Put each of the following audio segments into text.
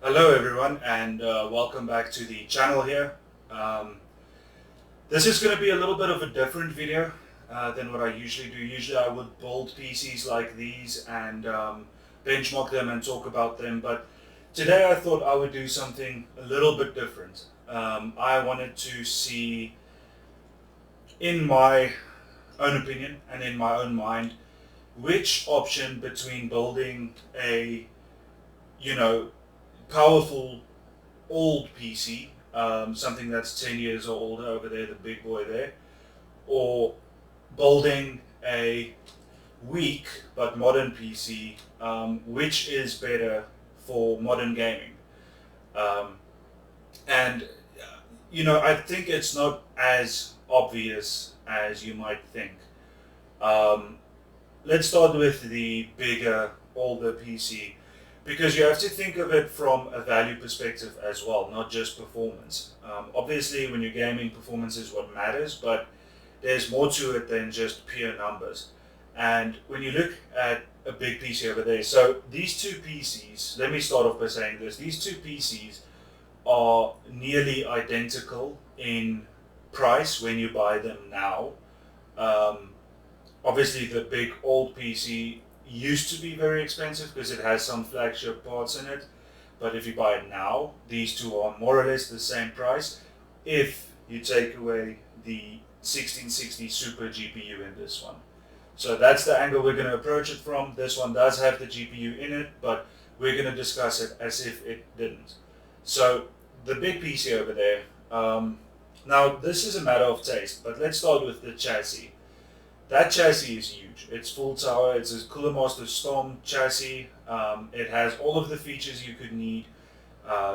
Hello everyone, and welcome back to the channel here. This is going to be a little bit of a different video than what I usually do. Usually I would build PCs like these and benchmark them and talk about them, but today I thought I would do something a little bit different. I wanted to see, in my own opinion and in my own mind, which option between building a, you know, powerful old PC, something that's 10 years or older over there, the big boy there, or building a weak but modern PC, which is better for modern gaming. Um, and I think it's not as obvious as you might think. Um, let's start with the bigger, older PC, because you have to think of it from a value perspective as well, not just performance. Obviously, when you're gaming, performance is what matters, but there's more to it than just pure numbers. And when you look at a big PC over there, so these two PCs, let me start off by saying this, these two PCs are nearly identical in price when you buy them now. Um, Obviously, the big old PC used to be very expensive because it has some flagship parts in it. But if you buy it now, these two are more or less the same price if you take away the 1660 Super GPU in this one. So that's the angle we're going to approach it from. This one does have the GPU in it, but we're going to discuss it as if it didn't. So the big PC over there, now this is a matter of taste, but let's start with the chassis. That chassis is huge. It's full tower. It's a Cooler Master Storm chassis. It has all of the features you could need.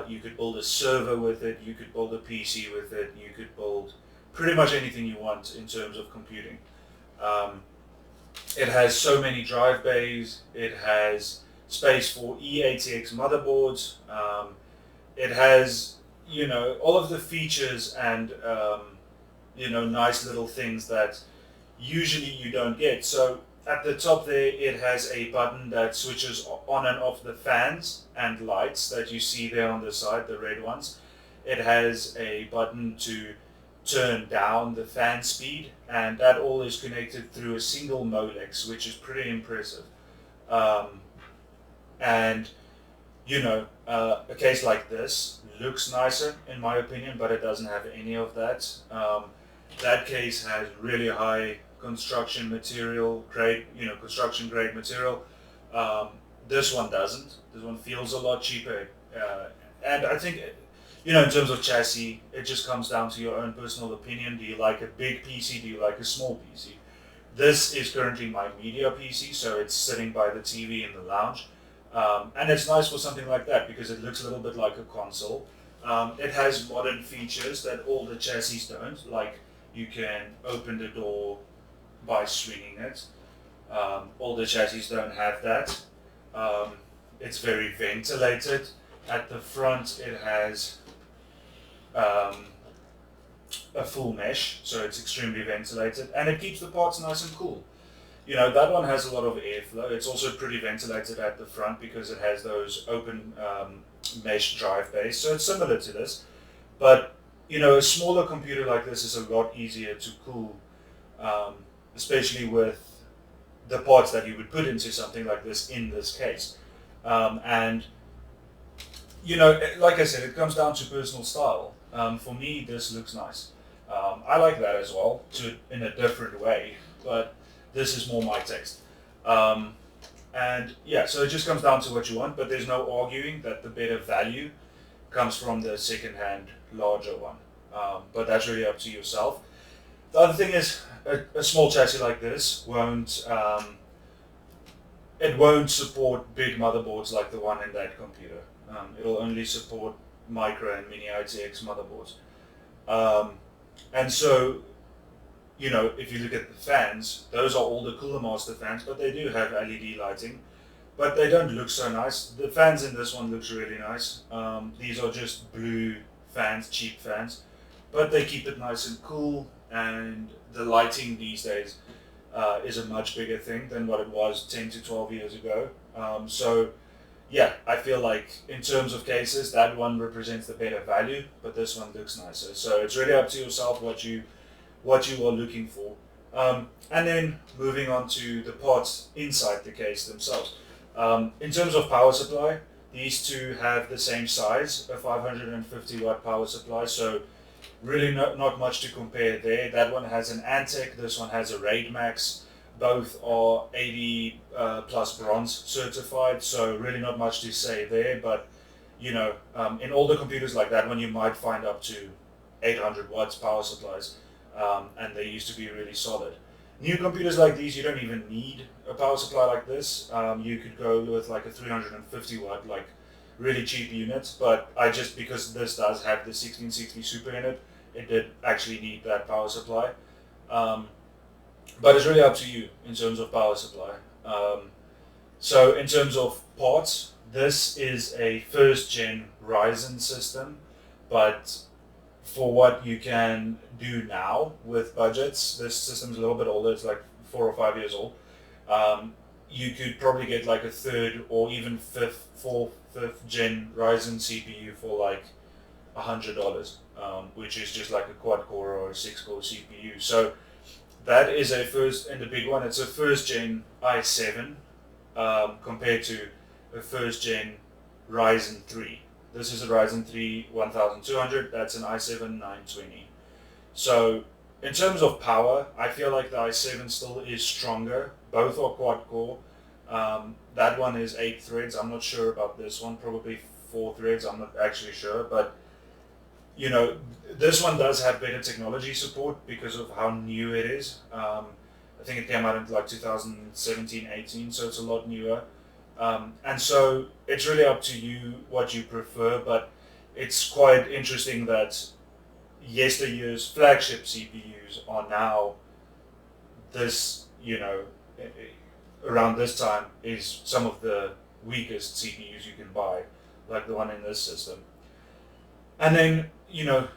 You could build a server with it. You could build a PC with it. You could build pretty much anything you want in terms of computing. Um, it has so many drive bays. It has space for eATX motherboards. It has, all of the features and, nice little things that usually you don't get. So at the top there, it has a button that switches on and off the fans and lights that you see there on the side, the red ones. It has a button to turn down the fan speed, and that all is connected through a single Molex, which is pretty impressive. Um, and a case like this looks nicer in my opinion, but it doesn't have any of that. That case has really high construction material, construction grade material. This one doesn't. This one feels a lot cheaper. And I think, in terms of chassis, it just comes down to your own personal opinion. Do you like a big PC? Do you like a small PC? This is currently my media PC, so it's sitting by the TV in the lounge. And it's nice for something like that because it looks a little bit like a console. It has modern features that all the chassis don't, like you can open the door by swinging it. All the chassis don't have that. It's very ventilated. At the front, it has a full mesh, so it's extremely ventilated, and it keeps the parts nice and cool. That one has a lot of airflow. It's also pretty ventilated at the front because it has those open mesh drive bays, so it's similar to this. But, a smaller computer like this is a lot easier to cool, especially with the parts that you would put into something like this in this case. And, like I said, it comes down to personal style. For me, this looks nice. I like that as well, in a different way, but this is more my taste. And yeah, so it just comes down to what you want, but there's no arguing that the better value comes from the second-hand, larger one. But that's really up to yourself. The other thing is, a small chassis like this it won't support big motherboards like the one in that computer. It'll only support micro and mini ITX motherboards. And so, if you look at the fans, those are all the Cooler Master fans, but they do have LED lighting, but they don't look so nice. The fans in this one looks really nice. These are just blue fans, cheap fans, but they keep it nice and cool, and the lighting these days is a much bigger thing than what it was 10 to 12 years ago. So yeah, I feel like in terms of cases, that one represents the better value, but this one looks nicer. So it's really up to yourself what you are looking for. And then moving on to the parts inside the case themselves. In terms of power supply, these two have the same size, a 550 watt power supply. So really not much to compare there. That one has an Antec, this one has a Raid Max. Both are 80 plus bronze certified, so really not much to say there. But in older computers like that one, you might find up to 800 watts power supplies, and they used to be really solid. New computers like these, you don't even need a power supply like this. You could go with like a 350 watt, like really cheap unit. But because this does have the 1660 Super in it, it did actually need that power supply. Um, but it's really up to you in terms of power supply. So in terms of parts, this is a first gen Ryzen system, but for what you can do now with budgets, this system's a little bit older. It's like 4 or 5 years old. You could probably get like a third or even fifth gen Ryzen CPU for like $100, which is just like a quad core or a 6 core CPU. So that is a first, and the big one, it's a first gen i7 compared to a first gen Ryzen 3. This is a Ryzen 3 1200, that's an i7 920. So in terms of power, I feel like the i7 still is stronger. Both are quad core. That one is 8 threads. I'm not sure about this one, probably 4 threads. I'm not actually sure, but this one does have better technology support because of how new it is. I think it came out in like 2017, 18, so it's a lot newer. And so it's really up to you what you prefer, but it's quite interesting that yesteryear's flagship CPUs are now this, around this time is some of the weakest CPUs you can buy, like the one in this system. And then,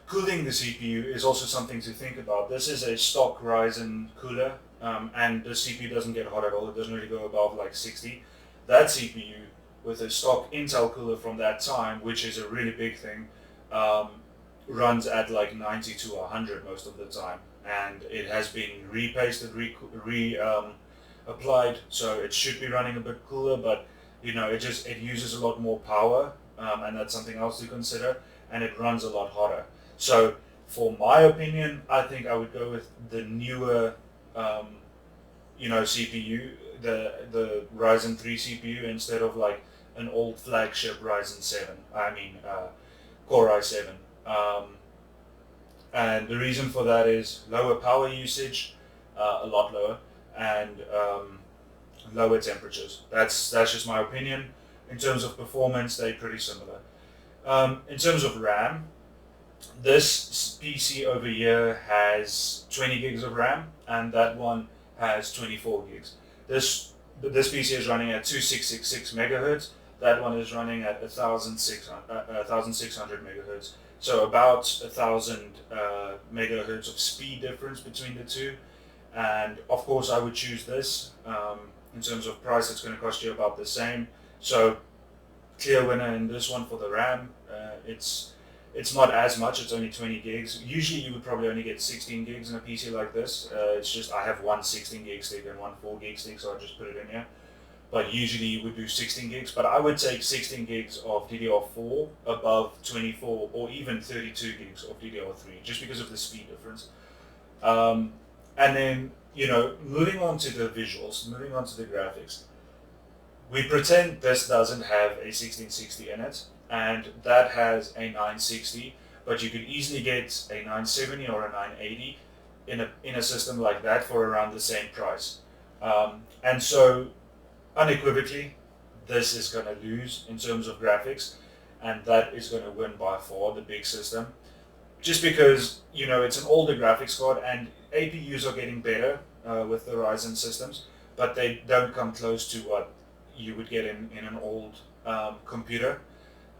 cooling the CPU is also something to think about. This is a stock Ryzen cooler, and the CPU doesn't get hot at all. It doesn't really go above like 60. That CPU with a stock Intel cooler from that time, which is a really big thing, runs at like 90 to 100 most of the time. And it has been repasted, applied, so it should be running a bit cooler, but it uses a lot more power, and that's something else to consider, and it runs a lot hotter. So for my opinion, I think I would go with the newer CPU, the Ryzen 3 CPU, instead of like an old flagship Ryzen 7, Core i7. And the reason for that is lower power usage, a lot lower, and lower temperatures. That's just my opinion. In terms of performance, they're pretty similar. In terms of RAM, this PC over here has 20 gigs of RAM, and that one has 24 gigs. This PC is running at 2666 megahertz. That one is running at 1600 megahertz. So about 1000 megahertz of speed difference between the two. And of course, I would choose this. In terms of price, it's going to cost you about the same. So clear winner in this one for the RAM. It's not as much. It's only 20 gigs. Usually, you would probably only get 16 gigs in a PC like this. It's just I have one 16 gig stick and one 4 gig stick, so I just put it in here. But usually, you would do 16 gigs. But I would take 16 gigs of DDR4 above 24 or even 32 gigs of DDR3, just because of the speed difference. And then, moving on to the visuals, moving on to the graphics. We pretend this doesn't have a 1660 in it, and that has a 960, but you could easily get a 970 or a 980 in a system like that for around the same price. And so, unequivocally, this is going to lose in terms of graphics, and that is going to win by far, the big system. Just because, it's an older graphics card, and APUs are getting better with the Ryzen systems, but they don't come close to what you would get in an old computer.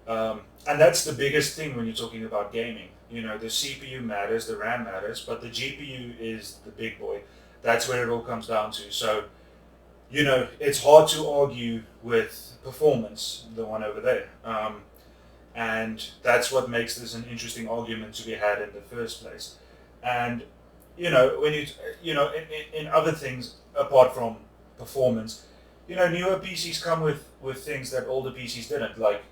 And that's the biggest thing when you're talking about gaming. The CPU matters, the RAM matters, but the GPU is the big boy. That's where it all comes down to. So, it's hard to argue with performance, the one over there. And that's what makes this an interesting argument to be had in the first place. And when in other things apart from performance, newer PCs come with things that older PCs didn't, like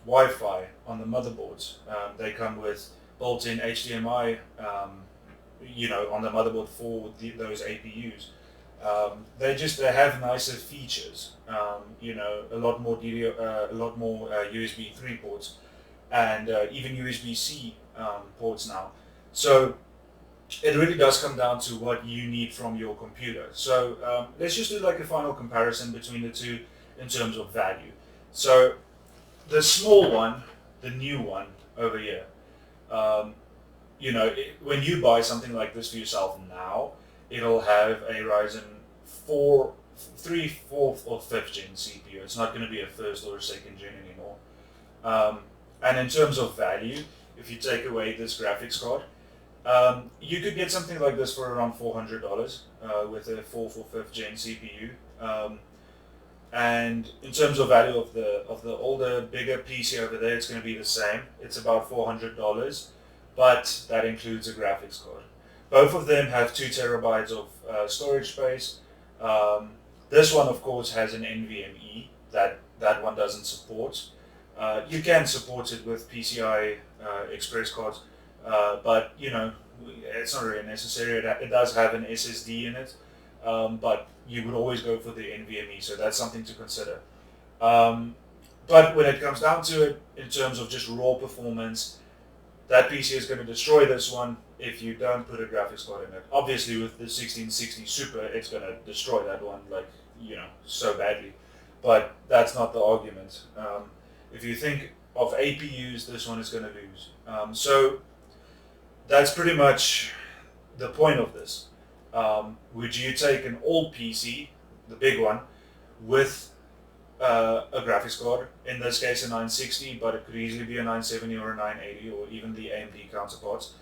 Wi-Fi on the motherboards. They come with built-in HDMI, on the motherboard for those APUs. They have nicer features. A lot more USB 3 ports, and even USB-C ports now. So it really does come down to what you need from your computer. So let's just do like a final comparison between the two in terms of value. So the small one, the new one over here, when you buy something like this for yourself now, it'll have a Ryzen 3, 4th, or 5th gen CPU. It's not going to be a 1st or a 2nd gen anymore. And in terms of value, if you take away this graphics card, you could get something like this for around $400 with a 4th or 5th gen CPU. And in terms of value of the older, bigger PC over there, it's going to be the same. It's about $400, but that includes a graphics card. Both of them have 2 terabytes of storage space. This one, of course, has an NVMe that one doesn't support. You can support it with PCI Express cards, but it's not really necessary. It does have an SSD in it, but you would always go for the NVMe, so that's something to consider. But when it comes down to it, in terms of just raw performance, that PC is going to destroy this one if you don't put a graphics card in it. Obviously, with the 1660 Super, it's going to destroy that one, so badly. But that's not the argument. If you think of APUs, this one is going to lose. So that's pretty much the point of this. Would you take an old PC, the big one, with a graphics card, in this case a 960, but it could easily be a 970 or a 980 or even the AMD counterparts,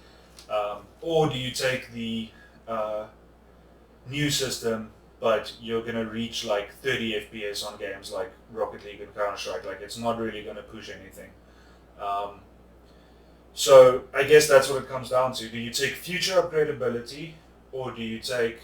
or do you take the new system, but you're going to reach like 30 FPS on games like Rocket League and Counter-Strike, like it's not really going to push anything. So I guess that's what it comes down to. Do you take future upgradability, or do you take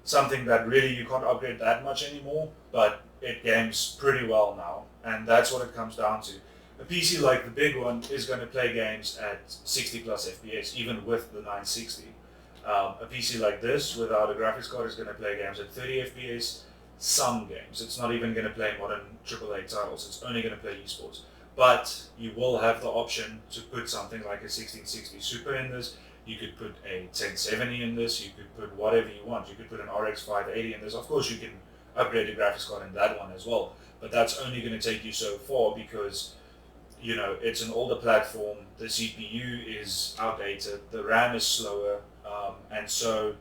something that really you can't upgrade that much anymore, but it games pretty well now? And that's what it comes down to. A PC like the big one is going to play games at 60 plus FPS, even with the 960. A PC like this, without a graphics card, is going to play games at 30 FPS, some games. It's not even going to play modern AAA titles. It's only going to play esports. But you will have the option to put something like a 1660 Super in this. You could put a 1070 in this. You could put whatever you want. You could put an RX 580 in this. Of course, you can upgrade the graphics card in that one as well. But that's only going to take you so far because, it's an older platform. The CPU is outdated. The RAM is slower. And so,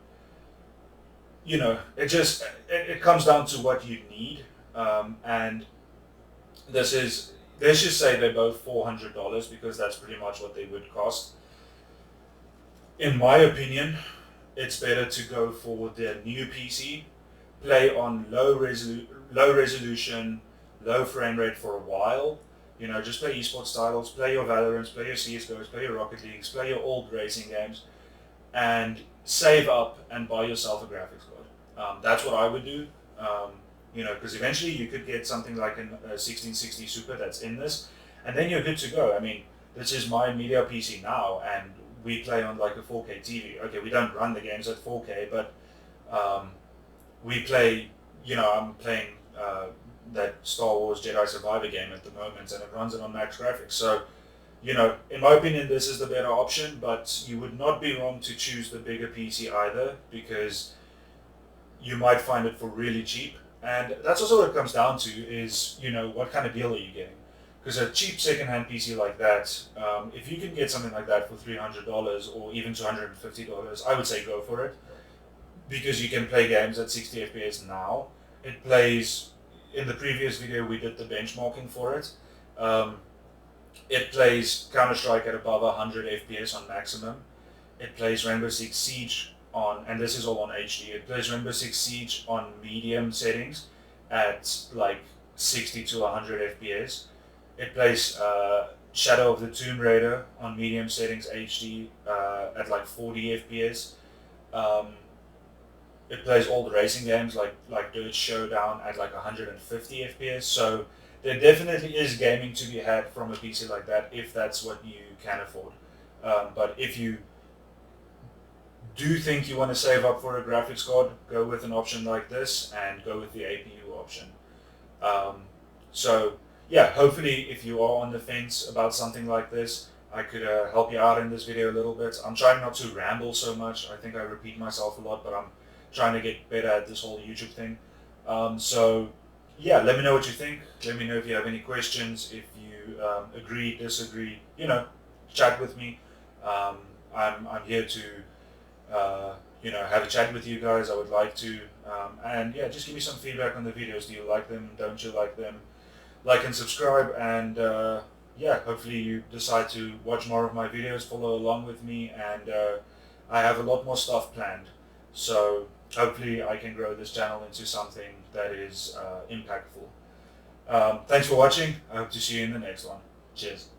it comes down to what you need. And let's just say they're both $400 because that's pretty much what they would cost. In my opinion, it's better to go for the new PC, play on low resolution, low frame rate for a while. Just play esports titles, play your Valorants, play your CSGOs, play your Rocket Leagues, play your old racing games, and save up and buy yourself a graphics card. That's what I would do. Because eventually you could get something like a 1660 Super that's in this, and then you're good to go. I mean, this is my media PC now, and we play on like a 4K TV. Okay, we don't run the games at 4K, but we play, I'm playing that Star Wars Jedi Survivor game at the moment, and it runs it on max graphics. So, in my opinion, this is the better option, but you would not be wrong to choose the bigger PC either, because you might find it for really cheap. And that's also what it comes down to is, what kind of deal are you getting? Because a cheap secondhand PC like that, if you can get something like that for $300 or even $250, I would say go for it. Because you can play games at 60 FPS now. It plays, in the previous video we did the benchmarking for it. It plays Counter-Strike at above 100 FPS on maximum. It plays Rainbow Six Siege on, and this is all on HD, it plays Rainbow Six Siege on medium settings at like 60 to 100 FPS. It plays Shadow of the Tomb Raider on medium settings HD at like 40 FPS. Um, it plays all the racing games like Dirt Showdown at like 150 FPS. So there definitely is gaming to be had from a PC like that if that's what you can afford. But if you do think you want to save up for a graphics card, go with an option like this and go with the APU option. Um, so yeah, hopefully if you are on the fence about something like this, I could help you out in this video a little bit. I'm trying not to ramble so much. I think I repeat myself a lot, but I'm trying to get better at this whole YouTube thing. So yeah, let me know what you think. Let me know if you have any questions, if you agree, disagree, chat with me. I'm here to have a chat with you guys. I would like to, and yeah, just give me some feedback on the videos. Do you like them? Don't you like them? Like and subscribe, and yeah, hopefully you decide to watch more of my videos, follow along with me, and I have a lot more stuff planned. So hopefully I can grow this channel into something that is impactful. Thanks for watching. I hope to see you in the next one. Cheers.